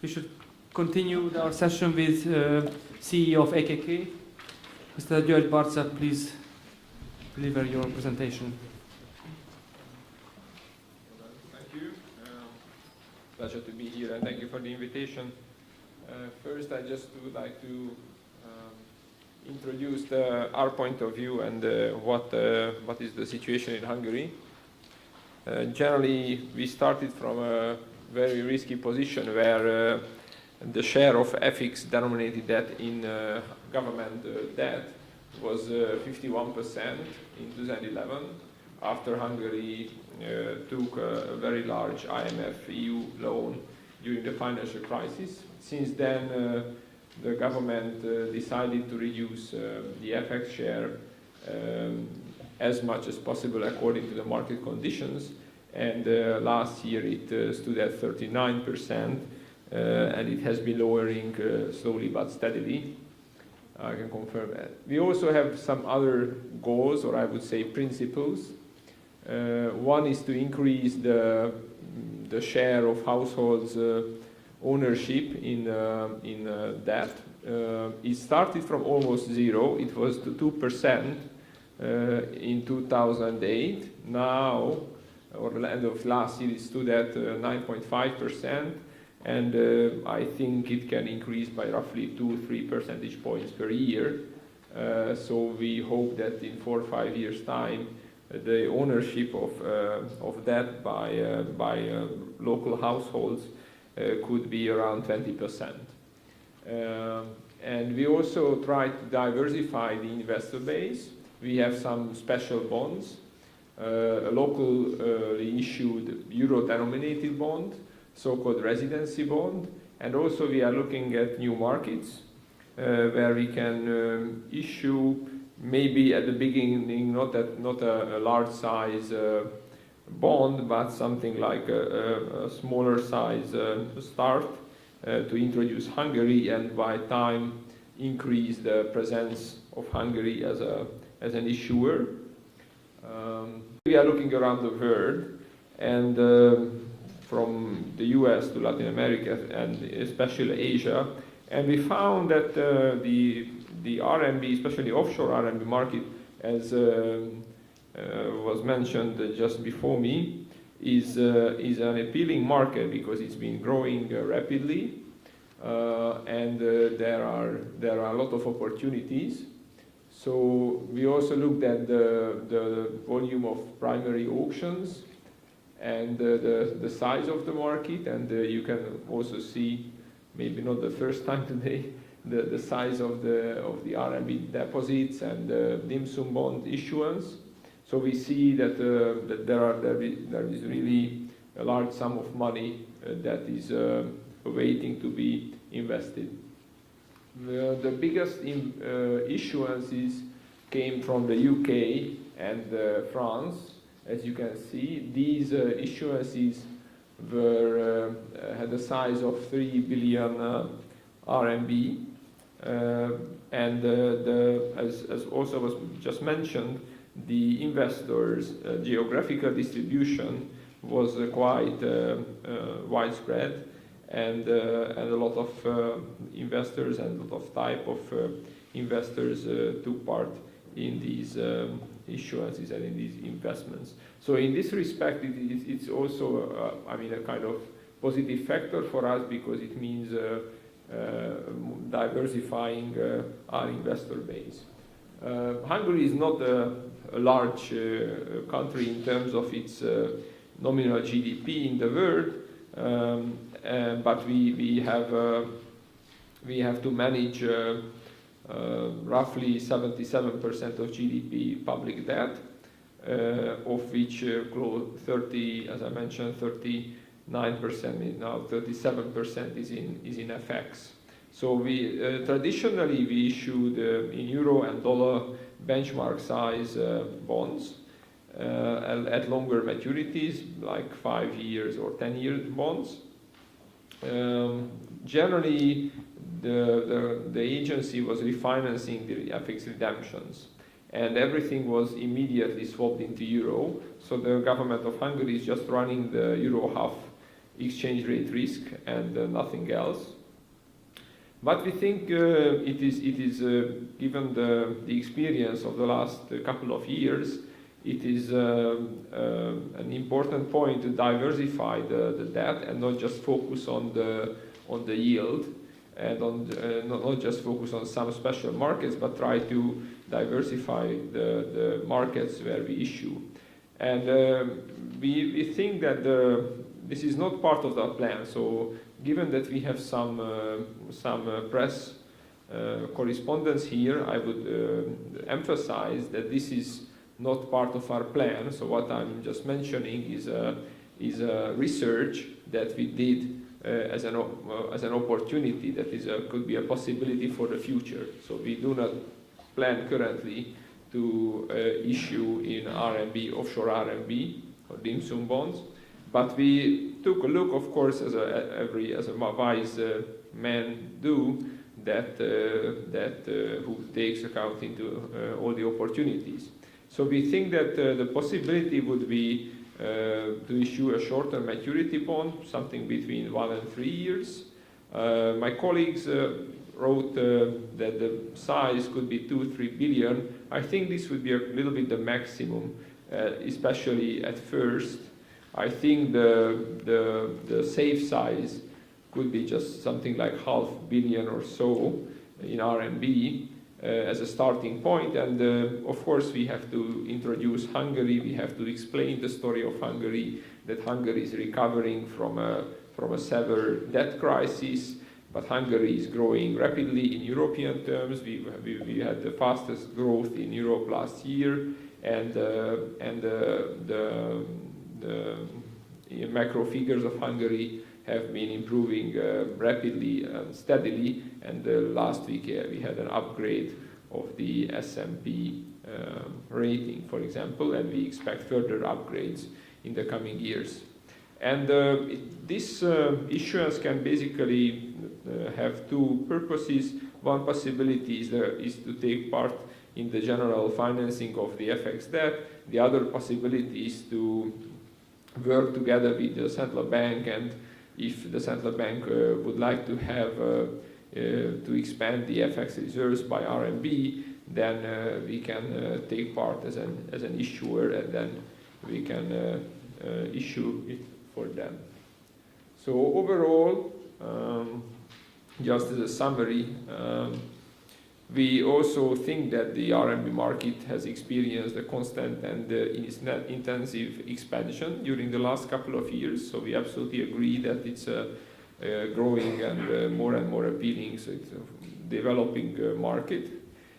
We should continue our session with CEO of AKK. Mr. György Barcza, please deliver your presentation. Thank you. Pleasure to be here, and thank you for the invitation. First, I just would like to introduce our point of view and what is the situation in Hungary. Generally, we started from a very risky position where the share of FX denominated debt in government debt was 51% in 2011, after Hungary took a very large IMF EU loan during the financial crisis. Since then, the government decided to reduce the FX share as much as possible according to the market conditions, and last year it stood at 39%, and it has been lowering slowly but steadily. I can confirm that. We also have some other goals, or I would say principles. One is to increase the share of households' ownership in debt. It started from almost zero. It was to 2% in 2008. Now, or the end of last year, it stood at 9.5%, and I think it can increase by roughly 2-3 percentage points per year. So we hope that in 4 or 5 years' time, the ownership of debt by local households could be around 20%. And we also try to diversify the investor base. We have some special bonds, a locally issued euro-denominated bond, so-called residency bond, and also we are looking at new markets where we can issue, maybe at the beginning, not a large size bond, but something like a smaller size start to introduce Hungary, and by time increase the presence of Hungary as an issuer. We are looking around the world, and from the US to Latin America and especially Asia, and we found that the RMB, especially offshore RMB market, as was mentioned just before me, is an appealing market because it's been growing rapidly, and there are a lot of opportunities. So we also looked at the volume of primary auctions and the size of the market, and you can also see, maybe not the first time today, the size of the RMB deposits and the dim sum bond issuance. So we see that there is really a large sum of money that is waiting to be invested. The biggest issuances came from the UK and France. As you can see, these issuances had a size of 3 billion RMB, and as also was just mentioned, the investors' geographical distribution was quite widespread, and a lot of investors and a lot of type of investors took part in these issuances and in these investments. So in this respect, it's also, I mean, a kind of positive factor for us, because it means diversifying our investor base. Hungary is not a large country in terms of its nominal GDP in the world, but we have to manage roughly 77% of GDP public debt, of which close 30, as I mentioned, 39%, now 37% is in FX. So we traditionally we issued in euro and dollar benchmark size bonds at longer maturities, like 5 years or 10-year bonds. Generally, the agency was refinancing the FX redemptions, and everything was immediately swapped into euro. So the government of Hungary is just running the euro half exchange rate risk and nothing else. But we think it is given the experience of the last couple of years, it is an important point to diversify the debt and not just focus on the yield, and not just focus on some special markets, but try to diversify the markets where we issue. And we think that this is not part of the plan. So given that we have some press correspondence here, I would emphasize that this is not part of our plan. So what I'm just mentioning is a research that we did as an opportunity that could be a possibility for the future. So we do not plan currently to issue in RMB, offshore RMB or dim sum bonds, but we took a look, of course, as a wise man do, that who takes account into all the opportunities. So we think that the possibility would be to issue a shorter maturity bond, something between 1 and 3 years. My colleagues wrote that the size could be 2-3 billion. I think this would be a little bit the maximum, especially at first. I think the safe size could be just something like $500 million or so in RMB as a starting point. And of course we have to introduce Hungary. We have to explain the story of Hungary, that Hungary is recovering from a severe debt crisis, but Hungary is growing rapidly in European terms. We had the fastest growth in Europe last year, and the macro figures of Hungary have been improving rapidly and steadily, and last week we had an upgrade of the S&P rating, for example, and we expect further upgrades in the coming years. And this issuance can basically have two purposes. One possibility is to take part in the general financing of the FX debt. The other possibility is to work together with the central bank, and if the central bank would like to have to expand the FX reserves by RMB, then we can take part as an issuer, and then we can issue it for them. So overall, just as a summary, we also think that the RMB market has experienced a constant and intensive expansion during the last couple of years. So we absolutely agree that it's growing and more appealing. So it's a developing market.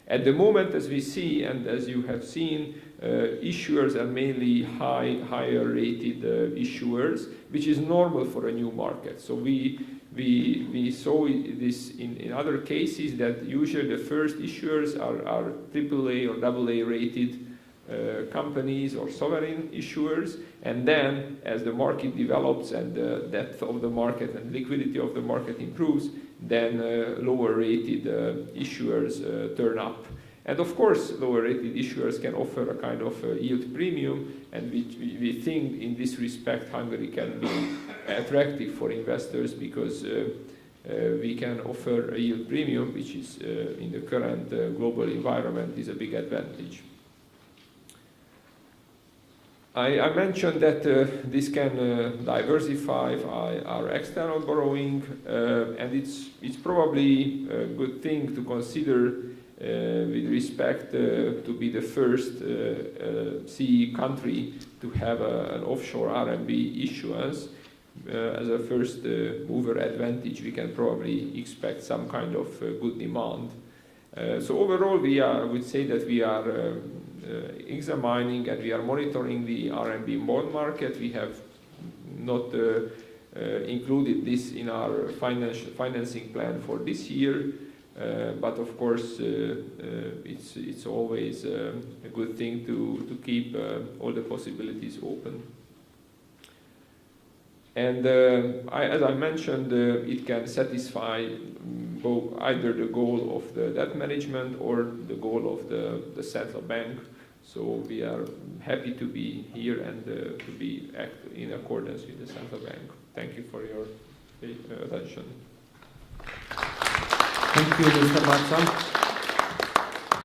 At the moment, as we see and as you have seen, issuers are mainly higher rated issuers, which is normal for a new market. So we saw this in other cases, that usually the first issuers are AAA or AA rated companies or sovereign issuers, and then as the market develops and the depth of the market and liquidity of the market improves, then lower rated issuers turn up. And of course, lower rated issuers can offer a kind of yield premium, and we think in this respect Hungary can be attractive for investors, because we can offer a yield premium, which is in the current global environment is a big advantage. I mentioned that this can diversify our external borrowing, and it's probably a good thing to consider with respect to be the first CE country to have an offshore RMB issuance. As a first mover advantage, we can probably expect some kind of good demand. So overall, I would say that we are examining and we are monitoring the RMB bond market. We have not included this in our financing plan for this year, but of course it's always a good thing to keep all the possibilities open. And as I mentioned, it can satisfy either the goal of the debt management or the goal of the central bank. So we are happy to be here and to be act in accordance with the central bank. Thank you for your attention. Thank you, Mr. Barcza.